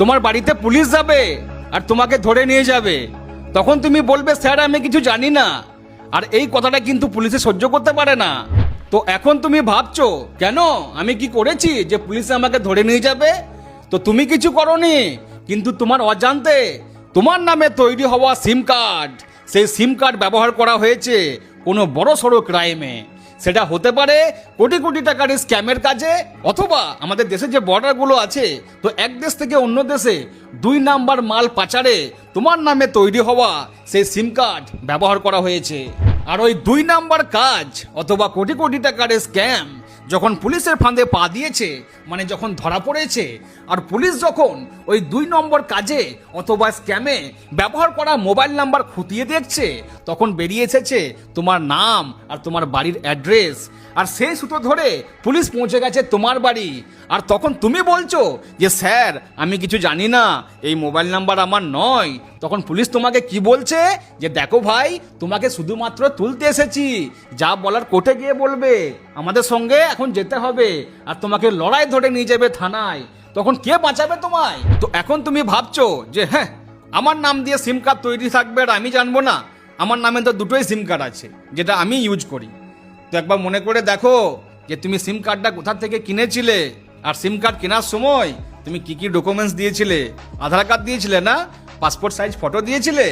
তোমার বাড়িতে পুলিশ যাবে আর তোমাকে ধরে নিয়ে যাবে, তখন তুমি বলবে স্যার আমি কিছু জানি না। আর এই কথাটা কিন্তু পুলিশে সহ্য করতে পারে না। তো এখন তুমি ভাবছো কেন আমি কি করেছি যে পুলিশে আমাকে ধরে নিয়ে যাবে? তো তুমি কিছু করনি, কিন্তু তোমার অজান্তে তোমার নামে তৈরি হওয়া সিম কার্ড, সেই সিম কার্ড ব্যবহার করা হয়েছে কোনো বড় সড়ো ক্রাইমে। সেটা হতে পারে কোটি কোটি টাকার স্ক্যামের কাজে, অথবা আমাদের দেশে যে বর্ডারগুলো আছে, তো এক দেশ থেকে অন্য দেশে 2 নাম্বার মাল পাচারে তোমার নামে তৈরি হওয়া সেই সিম কার্ড ব্যবহার করা হয়েছে। আর ওই 2 নাম্বার কাজ অথবা কোটি কোটি টাকার স্ক্যাম যখন পুলিশের ফাঁদে পা দিয়েছে, মানে যখন ধরা পড়েছে, আর পুলিশ যখন ওই 2 নম্বর কাজে অথবা স্ক্যামে ব্যবহার করা মোবাইল নাম্বার খুঁটিয়ে দেখছে, তখন বেরিয়ে এসেছে তোমার নাম আর তোমার বাড়ির অ্যাড্রেস। আর সেই সূত্র ধরে পুলিশ পৌঁছে গেছে তোমার বাড়ি। আর তখন তুমি বলছো যে স্যার আমি কিছু জানি না, এই মোবাইল নাম্বার আমার নয়। তখন পুলিশ তোমাকে কি বলছে যে দেখো ভাই, তোমাকে শুধুমাত্র তুলতে এসেছি, যা বলার কোর্টে গিয়ে বলবে, আমাদের সঙ্গে এখন যেতে হবে, আর তোমাকে লড়াই ধরে নিয়ে যাবে থানায়। তখন কে বাঁচাবে তোমায়? তো এখন তুমি ভাবছো যে হ্যাঁ, আমার নাম দিয়ে সিম কার্ড তৈরি থাকবে আর আমি জানবো না? আমার নামে তো দুটোই সিম কার্ড আছে, যেটা আমি ইউজ করি। তো একবার মনে করে দেখো যে তুমি সিম কার্ডটা কোথা থেকে কিনেছিলে, আর সিম কার্ড কেনার সময় তুমি কি কি ডকুমেন্টস দিয়েছিলে। আধার কার্ড দিয়েছিলে না? পাসপোর্ট সাইজ ফটো দিয়েছিলে?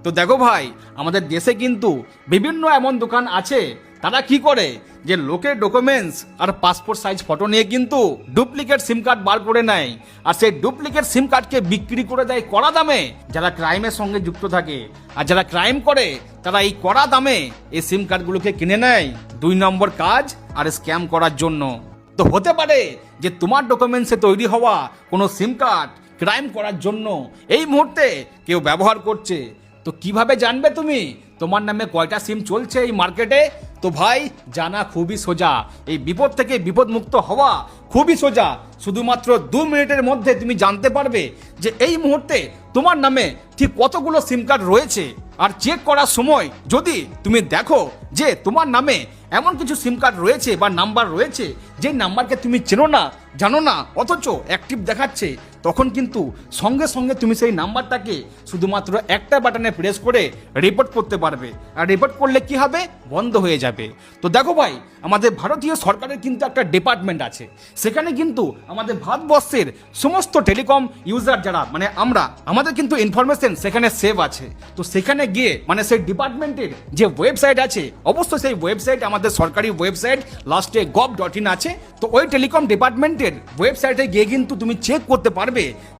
তো দেখো ভাই, আমাদের দেশে কিন্তু বিভিন্ন এমন দোকান আছে, তারা কি করে যে লোকের documents are passport size photo নিয়ে কিন্তু ডুপ্লিকেট সিম কার্ড বার করে নেয়, আর সেই ডুপ্লিকেট সিম কার্ডকে বিক্রি করে দেয় কড়া দামে যারা ক্রাইমের সঙ্গে যুক্ত থাকে। আর যারা ক্রাইম করে তারা এই কড়া দামে এই সিম কার্ডগুলোকে কিনে নেয় 2 নম্বর কাজ আর স্ক্যাম করার জন্য। তো হতে পারে যে তোমার ডকুমেন্টসে তৈরি হওয়া কোনো সিম কার্ড ক্রাইম করার জন্য এই মুহূর্তে কেউ ব্যবহার করছে। তো কিভাবে জানবে তুমি তোমার নামে কয়টা সিম চলছে এই মার্কেটে? তো ভাই, জানা খুবই সোজা, এই বিপদ থেকে বিপদমুক্ত হওয়া খুবই সোজা। শুধুমাত্র 2 মিনিটের মধ্যে তুমি জানতে পারবে যে এই মুহূর্তে তোমার নামে ঠিক কতগুলো সিম কার্ড রয়েছে। আর চেক করার সময় যদি তুমি দেখো যে তোমার নামে এমন কিছু সিম কার্ড রয়েছে বা নাম্বার রয়েছে যে নাম্বারকে তুমি চেনো না, জানো না, অথচ অ্যাক্টিভ দেখাচ্ছে, তখন কিন্তু সঙ্গে সঙ্গে তুমি সেই নাম্বারটাকে শুধুমাত্র একটা বাটনে প্রেস করে রিপোর্ট করতে পারবে। আর রিপোর্ট করলে কি হবে? বন্ধ হয়ে যাবে। তো দেখো ভাই, আমাদের ভারতীয় সরকারের কিন্তু একটা ডিপার্টমেন্ট আছে, সেখানে কিন্তু আমাদের ভারতবর্ষের সমস্ত টেলিকম ইউজার যারা, মানে আমাদের কিন্তু ইনফরমেশন সেখানে সেভ আছে। তো সেখানে গিয়ে, মানে সেই ডিপার্টমেন্টের যে ওয়েবসাইট আছে, অবশ্যই সেই ওয়েবসাইট আমাদের সরকারি ওয়েবসাইট, লাস্টে gov.in আছে। তো ওই টেলিকম ডিপার্টমেন্টের ওয়েবসাইটে গিয়ে কিন্তু তুমি চেক করতে পারবে